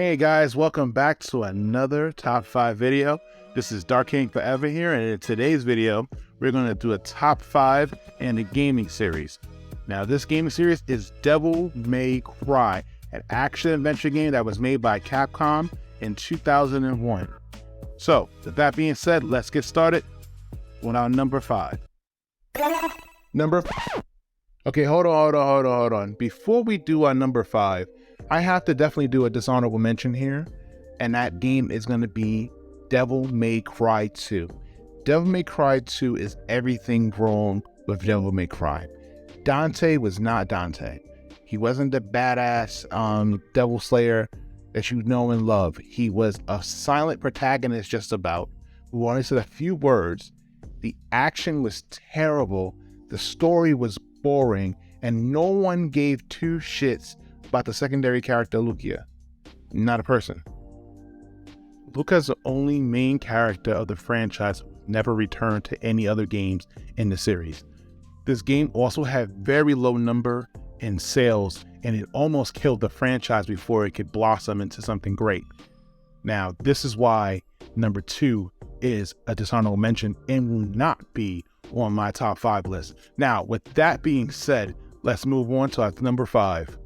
Hey guys, welcome back to another top 5 video. This is Dark King Forever here, and in today's video, we're going to do a top 5 in a gaming series. Now, this gaming series is Devil May Cry, an action-adventure game that was made by Capcom in 2001. So, with that being said, let's get started with our number 5. Okay, hold on. Before we do our number 5, I have to definitely do a dishonorable mention here, and that game is going to be Devil May Cry 2. Devil May Cry 2 is everything wrong with Devil May Cry. Dante was not Dante. He wasn't the badass devil slayer that you know and love. He was a silent protagonist just about, who only said a few words. The action was terrible, the story was boring, and no one gave two shits about the secondary character Lucia. Not a person. Luca's the only main character of the franchise, never returned to any other games in the series. This game also had very low number in sales, and it almost killed the franchise before it could blossom into something great. Now, this is why number 2 is a dishonorable mention and will not be on my top 5 list. Now, with that being said, let's move on to our number 5.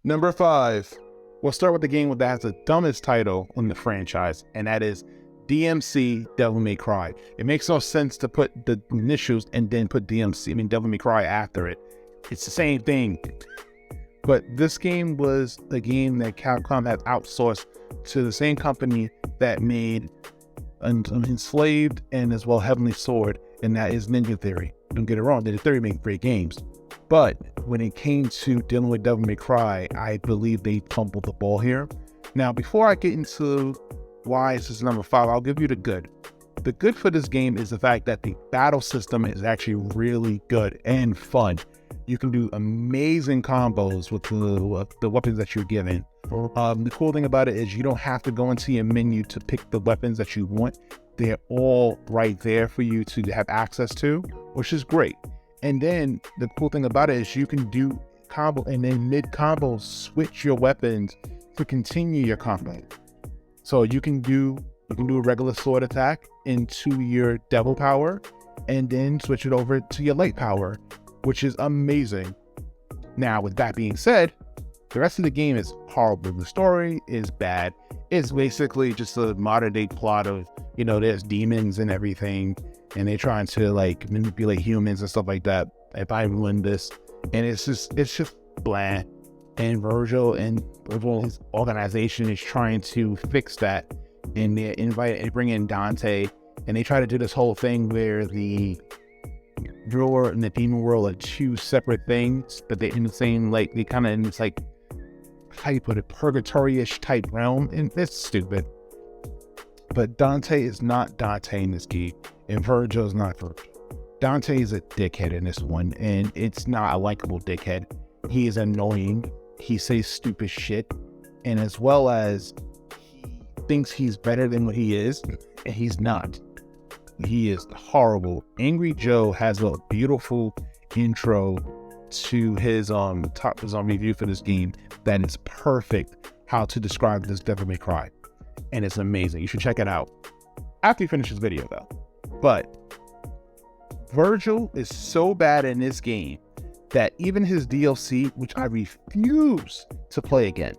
Number 5. We'll start with the game that has the dumbest title in the franchise, and that is DMC Devil May Cry. It makes no sense to put the initials and then put Devil May Cry after it. It's the same thing. But this game was a game that Capcom had outsourced to the same company that made Enslaved and as well Heavenly Sword, and that is Ninja Theory. Don't get it wrong, Ninja Theory made great games. But when it came to dealing with Devil May Cry, I believe they fumbled the ball here. Now, before I get into why this is number 5, I'll give you the good. The good for this game is the fact that the battle system is actually really good and fun. You can do amazing combos with the weapons that you're given. The cool thing about it is you don't have to go into your menu to pick the weapons that you want. They're all right there for you to have access to, which is great. And then the cool thing about it is you can do combo and then mid-combo switch your weapons to continue your combo. So you can do a regular sword attack into your devil power and then switch it over to your light power, which is amazing. Now, with that being said, the rest of the game is horrible. The story is bad. It's basically just a modern day plot of, there's demons and everything, and they're trying to like manipulate humans and stuff like that. If I win this, and it's just bland. And Virgil and his organization is trying to fix that, and they bring in Dante, and they try to do this whole thing where the real world and the demon world are two separate things, but they're in the same, like, they kind of in this, like, how you put it, purgatory-ish type realm, and it's stupid. But Dante is not Dante in this game, and Virgil is not Virgil. Dante is a dickhead in this one, and it's not a likable dickhead. He is annoying. He says stupid shit, and as well as he thinks he's better than what he is, and he's not. He is horrible. Angry Joe has a beautiful intro to his review for this game that is perfect how to describe this Devil May Cry, and it's amazing. You should check it out after you finish this video though. But Virgil is so bad in this game that even his DLC, which I refuse to play again,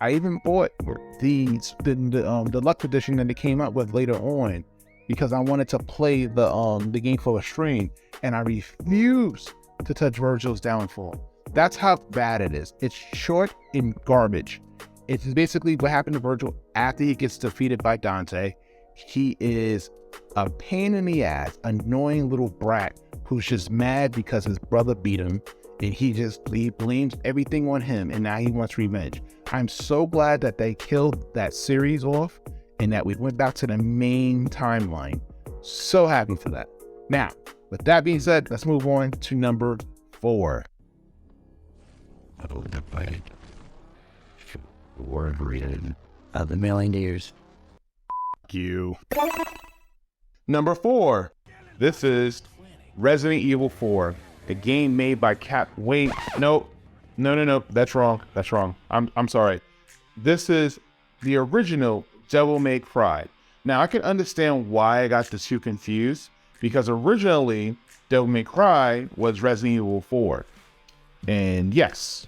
I even bought the deluxe edition that they came out with later on because I wanted to play the game for a stream, and I refuse to touch Virgil's downfall. That's how bad it is. It's short and garbage. It's basically what happened to Virgil after he gets defeated by Dante. He is a pain in the ass, annoying little brat who's just mad because his brother beat him, and he blames everything on him, and now he wants revenge. I'm so glad that they killed that series off and that we went back to the main timeline. So happy for that. Now, with that being said, let's move on to number 4. The million years. You. Number 4. This is Resident Evil 4, a game made by No. That's wrong. That's wrong. I'm sorry. This is the original Devil May Cry. Now I can understand why I got the two confused, because originally Devil May Cry was Resident Evil 4. And yes,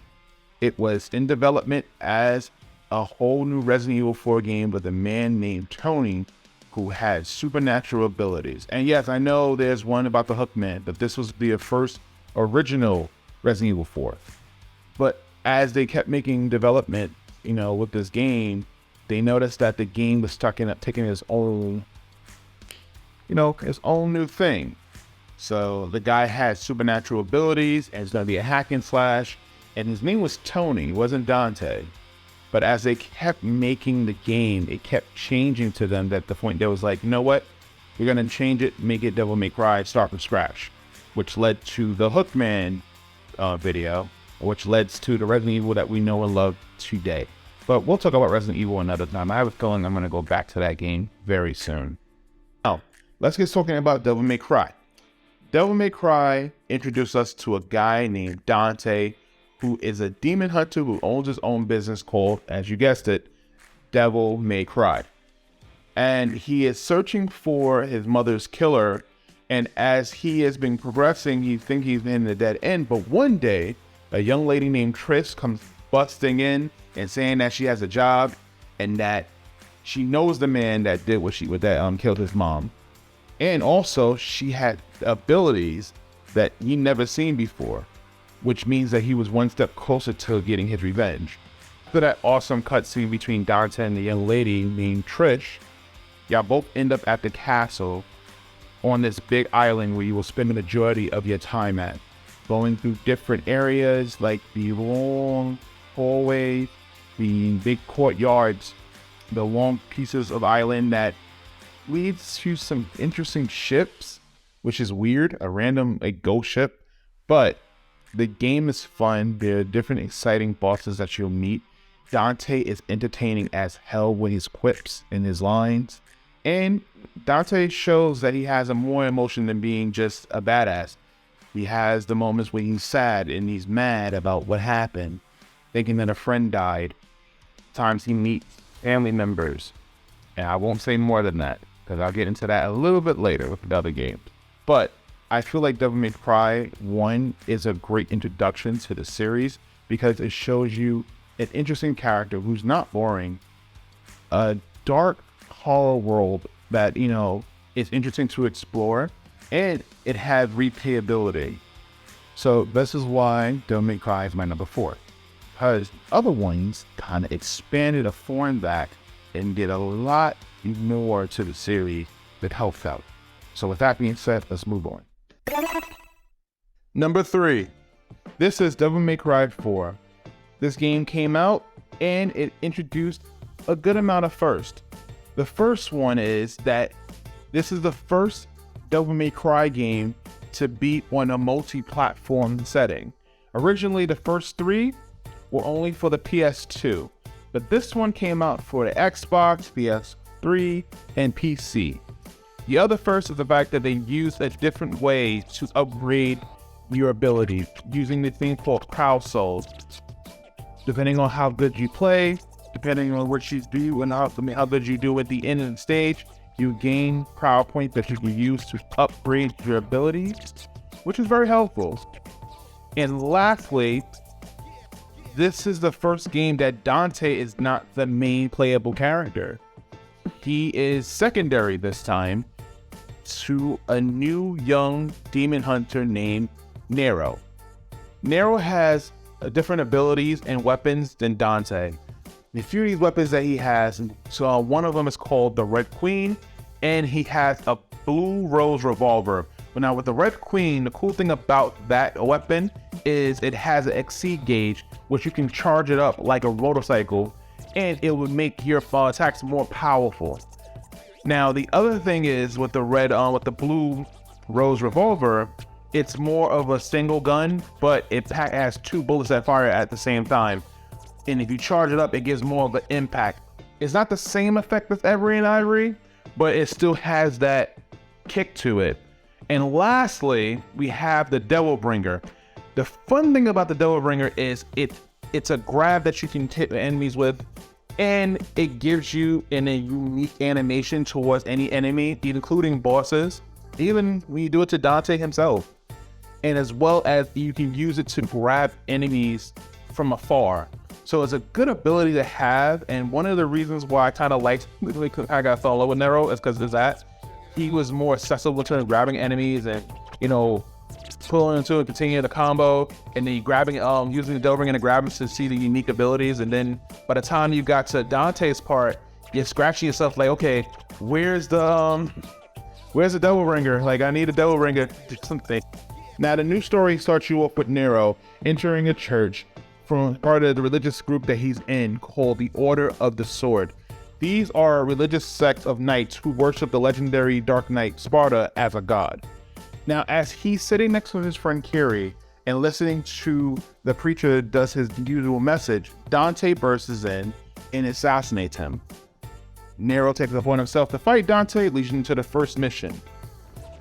it was in development as a whole new Resident Evil 4 game with a man named Tony who had supernatural abilities. And yes, I know there's one about the Hookman, but this was the first original Resident Evil 4. But as they kept making development, with this game, they noticed that the game was taking its own, its own new thing. So the guy had supernatural abilities, and it's going to be a hack and slash, and his name was Tony, it wasn't Dante. But as they kept making the game, it kept changing to them that the point they was like, you know what? We're going to change it, make it Devil May Cry, start from scratch, which led to the Hookman video, which led to the Resident Evil that we know and love today. But we'll talk about Resident Evil another time. I have a feeling I'm going to go back to that game very soon. Now, let's get talking about Devil May Cry. Devil May Cry introduced us to a guy named Dante, who is a demon hunter who owns his own business called, as you guessed it, Devil May Cry. And he is searching for his mother's killer. And as he has been progressing, he thinks he's in the dead end. But one day, a young lady named Trish comes busting in and saying that she has a job and that she knows the man that did killed his mom. And also, she had abilities that he never seen before, which means that he was one step closer to getting his revenge. After that awesome cutscene between Dante and the young lady named Trish, y'all both end up at the castle on this big island where you will spend the majority of your time at, going through different areas like the long hallways, the big courtyards, the long pieces of island that leads to some interesting ships, which is weird, a ghost ship, but the game is fun. There are different exciting bosses that you'll meet. Dante is entertaining as hell with his quips and his lines. And Dante shows that he has a more emotion than being just a badass. He has the moments when he's sad and he's mad about what happened, thinking that a friend died. Times he meets family members. And I won't say more than that, because I'll get into that a little bit later with the other games. But I feel like Devil May Cry 1 is a great introduction to the series because it shows you an interesting character who's not boring, a dark, hollow world that, is interesting to explore, and it has replayability. So this is why Devil May Cry is my number 4, because other ones kind of expanded a foreign back and did a lot more to the series that helped out. So with that being said, let's move on. Number 3, this is Devil May Cry 4. This game came out and it introduced a good amount of firsts. The first one is that this is the first Devil May Cry game to be on a multi-platform setting. Originally, the first 3 were only for the PS2, but this one came out for the Xbox, PS3, and PC. The other first is the fact that they used a different way to upgrade your abilities, using the thing called crowd souls. Depending on how good you play, depending on what you do and how good you do at the end of the stage, you gain crowd points that you can use to upgrade your abilities, which is very helpful. And lastly, this is the first game that Dante is not the main playable character. He is secondary this time to a new young demon hunter named Nero. Nero has different abilities and weapons than Dante. The few of these weapons that he has, so one of them is called the Red Queen, and he has a blue rose revolver. But now with the Red Queen, the cool thing about that weapon is it has an XC gauge, which you can charge it up like a motorcycle, and it would make your attacks more powerful. Now the other thing is with the blue rose revolver, it's more of a single gun, but it has 2 bullets that fire at the same time. And if you charge it up, it gives more of an impact. It's not the same effect as Every and Ivory, but it still has that kick to it. And lastly, we have the Devil Bringer. The fun thing about the Devil Ringer is it's a grab that you can hit enemies with, and it gives you a unique animation towards any enemy, including bosses, even when you do it to Dante himself. And as well as you can use it to grab enemies from afar. So it's a good ability to have, and one of the reasons why I kind of liked, I got fell in love with Nero is because of that. He was more accessible to grabbing enemies and, you know, pulling into and continuing the combo, and then grabbing, using the Devil Ringer to grab him to see the unique abilities. And then by the time you got to Dante's part, you're scratching yourself like, okay, where's the Devil Ringer? Like, I need a Devil Ringer, something. Now, the new story starts you off with Nero entering a church from part of the religious group that he's in called the Order of the Sword. These are a religious sect of knights who worship the legendary Dark Knight Sparta as a god. Now, as he's sitting next to his friend Kiri and listening to the preacher does his usual message, Dante bursts in and assassinates him. Nero takes it upon himself to fight Dante, leading to the first mission.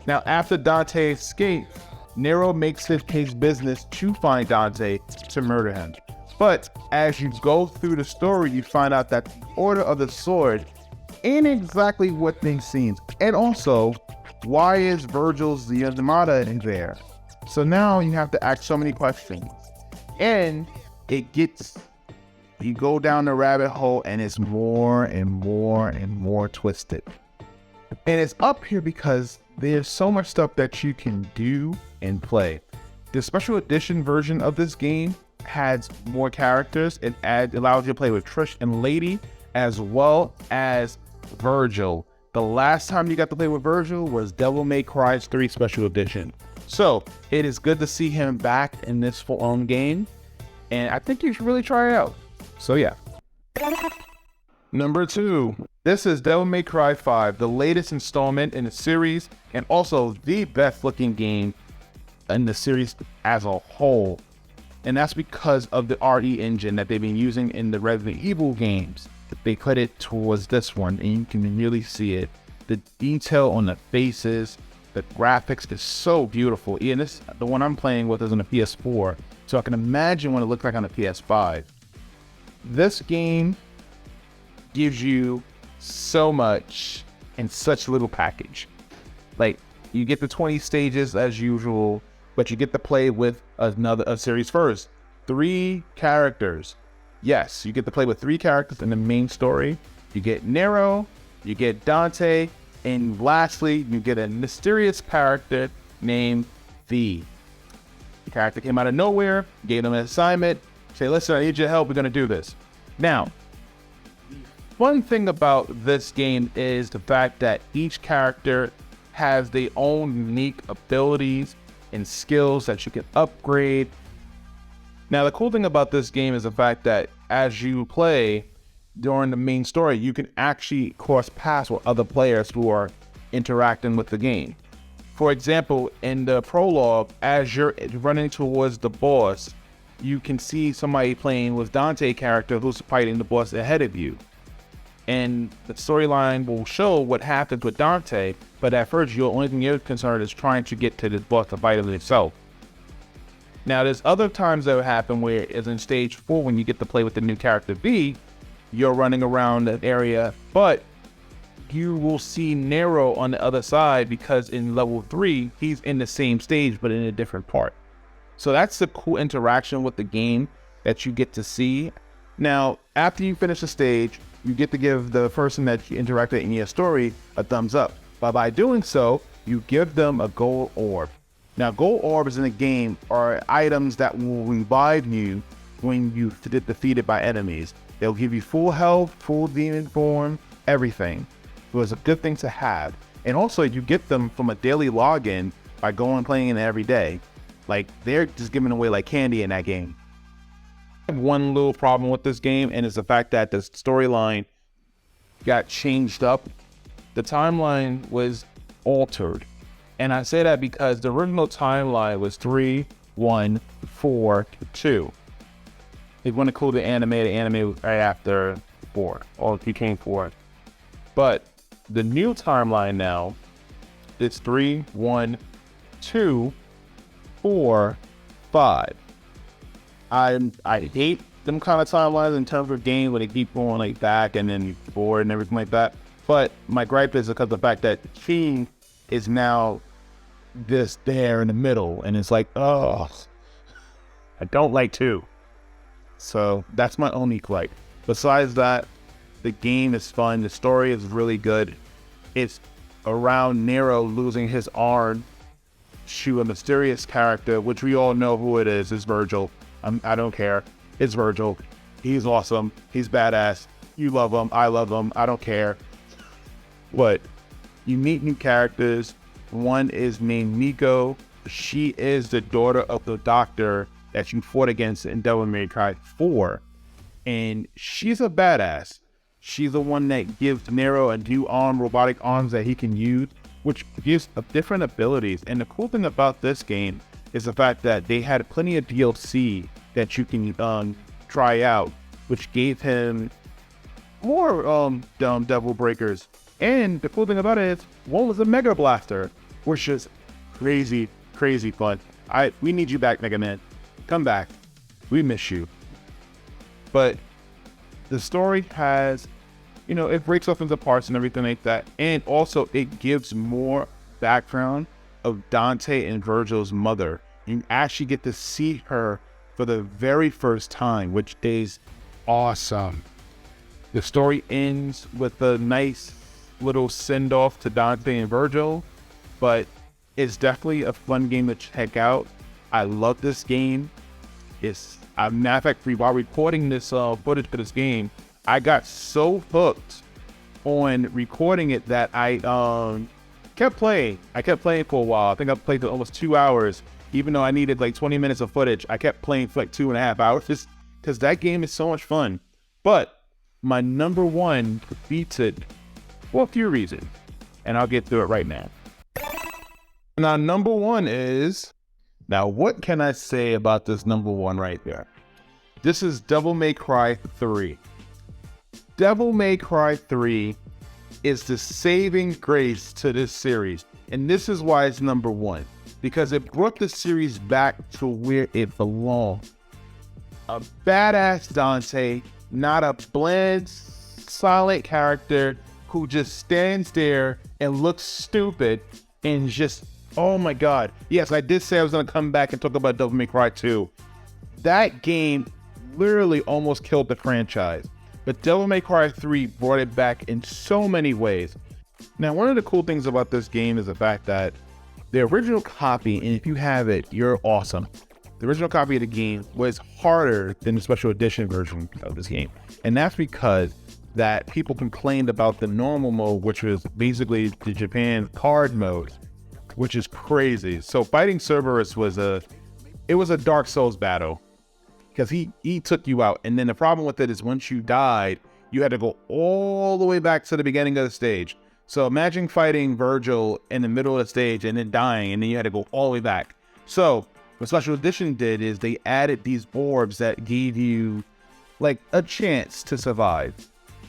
Now, after Dante escapes, Nero makes it his business to find Dante to murder him. But as you go through the story, you find out that the Order of the Sword ain't exactly what things seem. And also, why is Virgil's the Armada in there? So now you have to ask so many questions. And you go down the rabbit hole and it's more and more and more twisted. And it's up here because there's so much stuff that you can do and play. The special edition version of this game has more characters. It allows you to play with Trish and Lady as well as Virgil. The last time you got to play with Virgil was Devil May Cry 3 Special Edition. So it is good to see him back in this full-on game, and I think you should really try it out. So yeah. Number 2. This is Devil May Cry 5, the latest installment in the series, and also the best looking game in the series as a whole. And that's because of the RE engine that they've been using in the Resident Evil games. They put it towards this one, and you can really see it. The detail on the faces, the graphics is so beautiful. And the one I'm playing with is on a PS4, so I can imagine what it looks like on a PS5. This game gives you so much in such little package. Like, you get the 20 stages as usual, but you get to play with a series first. 3 characters. Yes, you get to play with 3 characters in the main story. You get Nero, you get Dante, and lastly, you get a mysterious character named V. The character came out of nowhere, gave them an assignment, say, listen, I need your help, we're gonna do this. Now, one thing about this game is the fact that each character has their own unique abilities and skills that you can upgrade. Now, the cool thing about this game is the fact that as you play during the main story, you can actually cross paths with other players who are interacting with the game. For example, in the prologue, as you're running towards the boss, you can see somebody playing with Dante's character who's fighting the boss ahead of you. And the storyline will show what happens with Dante, but at first, your only thing you're concerned is trying to get to this boss to fight him itself. Now, there's other times that will happen where, as in stage 4, when you get to play with the new character V, you're running around that area, but you will see Nero on the other side because in level 3, he's in the same stage, but in a different part. So that's the cool interaction with the game that you get to see. Now, after you finish the stage, you get to give the person that you interacted in your story a thumbs up. But by doing so, you give them a gold orb. Now, gold orbs in the game are items that will revive you when you get defeated by enemies. They'll give you full health, full demon form, everything. So it's a good thing to have. And also, you get them from a daily login by going and playing it every day. Like, they're just giving away like candy in that game. I have one little problem with this game, and it's the fact that the storyline got changed up. The timeline was altered. And I say that because the original timeline was 3, 1, 4, 2. If you want to include the anime was right after 4, or became 4. But the new timeline now, it's 3, 1, 2, 4, 5. I hate them kind of timelines in terms of game where they keep going like back and then forward and everything like that. But my gripe is because of the fact that King is now this there in the middle, and it's like, oh, I don't like 2. So that's my only gripe. Besides that, the game is fun. The story is really good. It's around Nero losing his arm to a mysterious character, which we all know who it is. It's Virgil. I don't care. It's Virgil. He's awesome. He's badass. You love him. I love him. I don't care. But you meet new characters. One is named Miko. She is the daughter of the doctor that you fought against in Devil May Cry 4. And she's a badass. She's the one that gives Nero a new arm, robotic arms that he can use, which gives different abilities. And the cool thing about this game is the fact that they had plenty of DLC that you can try out, which gave him more devil breakers. And the cool thing about it is one was a Mega Blaster, which is crazy fun. We need you back, Mega Man. Come back. We miss you. But the story has, it breaks off into parts and everything like that. And also it gives more background of Dante and Virgil's mother. You actually get to see her for the very first time, which is awesome. The story ends with a nice little send-off to Dante and Virgil, but it's definitely a fun game to check out. I love this game. It's a matter of fact, while recording this footage for this game, I got so hooked on recording it that I kept playing. I kept playing for a while. I think I played for almost 2 hours, even though I needed like 20 minutes of footage. I kept playing for like 2.5 hours just because that game is so much fun. But my number one beats it for a few reasons, and I'll get through it right now. Now, number one is, now what can I say about this number one right there? This is Devil May Cry 3. Devil May Cry 3 is the saving grace to this series, and this is why it's number one, because it brought the series back to where it belonged. A badass Dante, not a bland, silent character who just stands there and looks stupid and just, oh my god. Yes, I did say I was going to come back and talk about Devil May Cry 2. That game literally almost killed the franchise, but Devil May Cry 3 brought it back in so many ways. Now, one of the cool things about this game is the fact that the original copy, and if you have it, you're awesome. The original copy of the game was harder than the special edition version of this game. And that's because that people complained about the normal mode, which was basically the Japan card mode, which is crazy. So fighting Cerberus was a Dark Souls battle, because he took you out. And then the problem with it is once you died, you had to go all the way back to the beginning of the stage. So imagine fighting Virgil in the middle of the stage and then dying, and then you had to go all the way back. So what Special Edition did is they added these orbs that gave you like a chance to survive.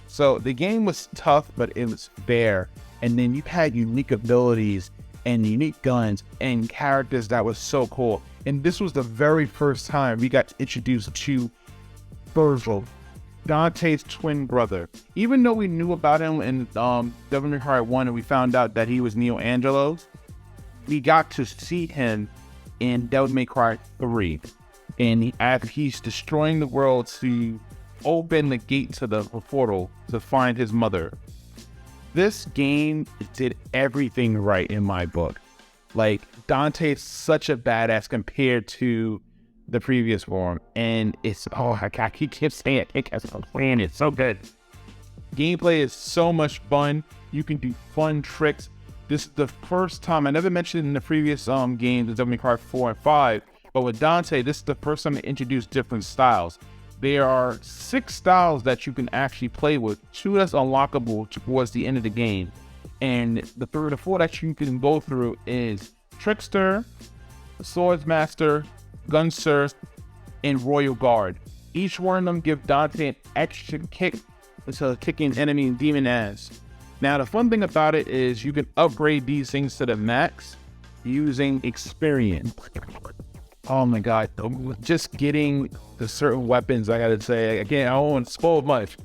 So the game was tough, but it was fair. And then you had unique abilities and unique guns and characters that was so cool. And this was the very first time we got introduced to Virgil, Dante's twin brother. Even though we knew about him in Devil May Cry 1 and we found out that he was Neo Angelo's, we got to see him in Devil May Cry 3. And as he's destroying the world to open the gate to the portal to find his mother. This game did everything right in my book. Like, Dante's such a badass compared to the previous form, and it's, I keep saying it, it's so good. Gameplay is so much fun. You can do fun tricks. This is the first time, I never mentioned in the previous games, Devil May Cry 4 and 5, but with Dante, this is the first time they introduced different styles. There are 6 styles that you can actually play with, 2 that's unlockable towards the end of the game. And the 3 or 4 that you can go through is Trickster, Swordsmaster, Gunster, and Royal Guard. Each one of them give Dante an extra kick to kicking enemy and demon ass. Now, the fun thing about it is you can upgrade these things to the max using experience. Oh my God. Just getting the certain weapons, I gotta say, again, I don't want to spoil much.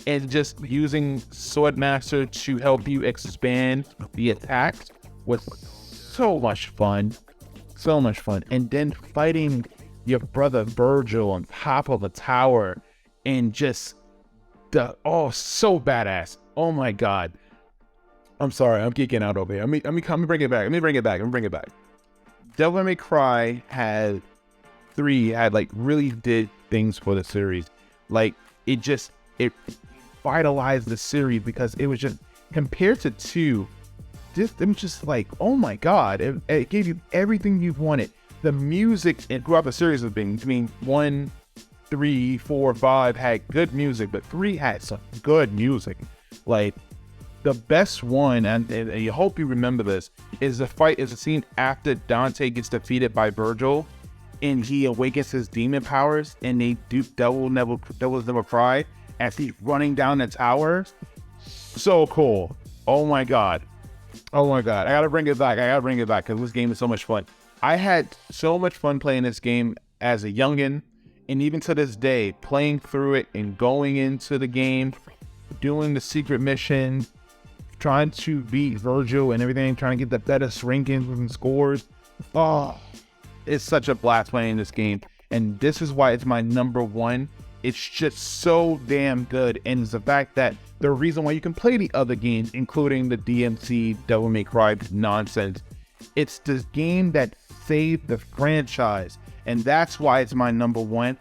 And just using Swordmaster to help you expand the attacks was so much fun. So much fun. And then fighting your brother Virgil on top of a tower and just so badass. Oh my God. I'm sorry, I'm geeking out over here. Let me bring it back. Devil May Cry had like really did things for the series. Like it vitalized the series because it was just compared to 2, it was just like, oh my God, it gave you everything you wanted. The music and throughout the series has been, 1, 3, 4, 5 had good music, but 3 had some good music. Like the best one, and I hope you remember this, is the scene after Dante gets defeated by Virgil and he awakens his demon powers and they do Devil Never Cry as he's running down the tower. So cool. Oh my God. I gotta bring it back because this game is so much fun. I had so much fun playing this game as a youngin', and even to this day, playing through it and going into the game, doing the secret mission, trying to beat Virgil and everything, trying to get the best rankings and scores. Oh, it's such a blast playing this game. And this is why it's my number 1. It's just so damn good. And it's the fact that the reason why you can play the other games, including the DMC Devil May Cry nonsense, it's this game that saved the franchise. And that's why it's my number 1.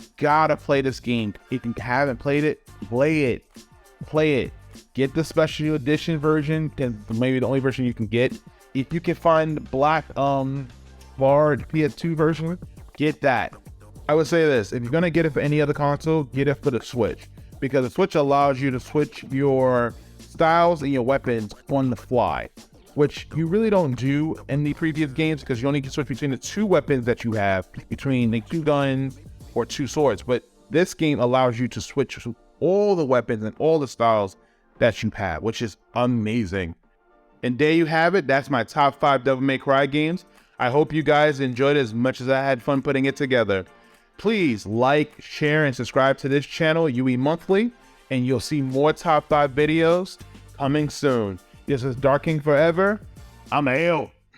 You gotta play this game. If you haven't played it, play it. Get the special edition version, because maybe the only version you can get. If you can find the black bar PS2 version, get that. I would say this: if you're gonna get it for any other console, get it for the Switch, because the Switch allows you to switch your styles and your weapons on the fly, which you really don't do in the previous games, because you only can switch between the 2 weapons that you have, between the 2 guns or 2 swords. But this game allows you to switch all the weapons and all the styles that you have, which is amazing. And there you have it. That's my top 5 Devil May Cry games. I hope you guys enjoyed it as much as I had fun putting it together. Please like, share, and subscribe to this channel, UE Monthly, and you'll see more top 5 videos coming soon. This is Dark King Forever. I'm out.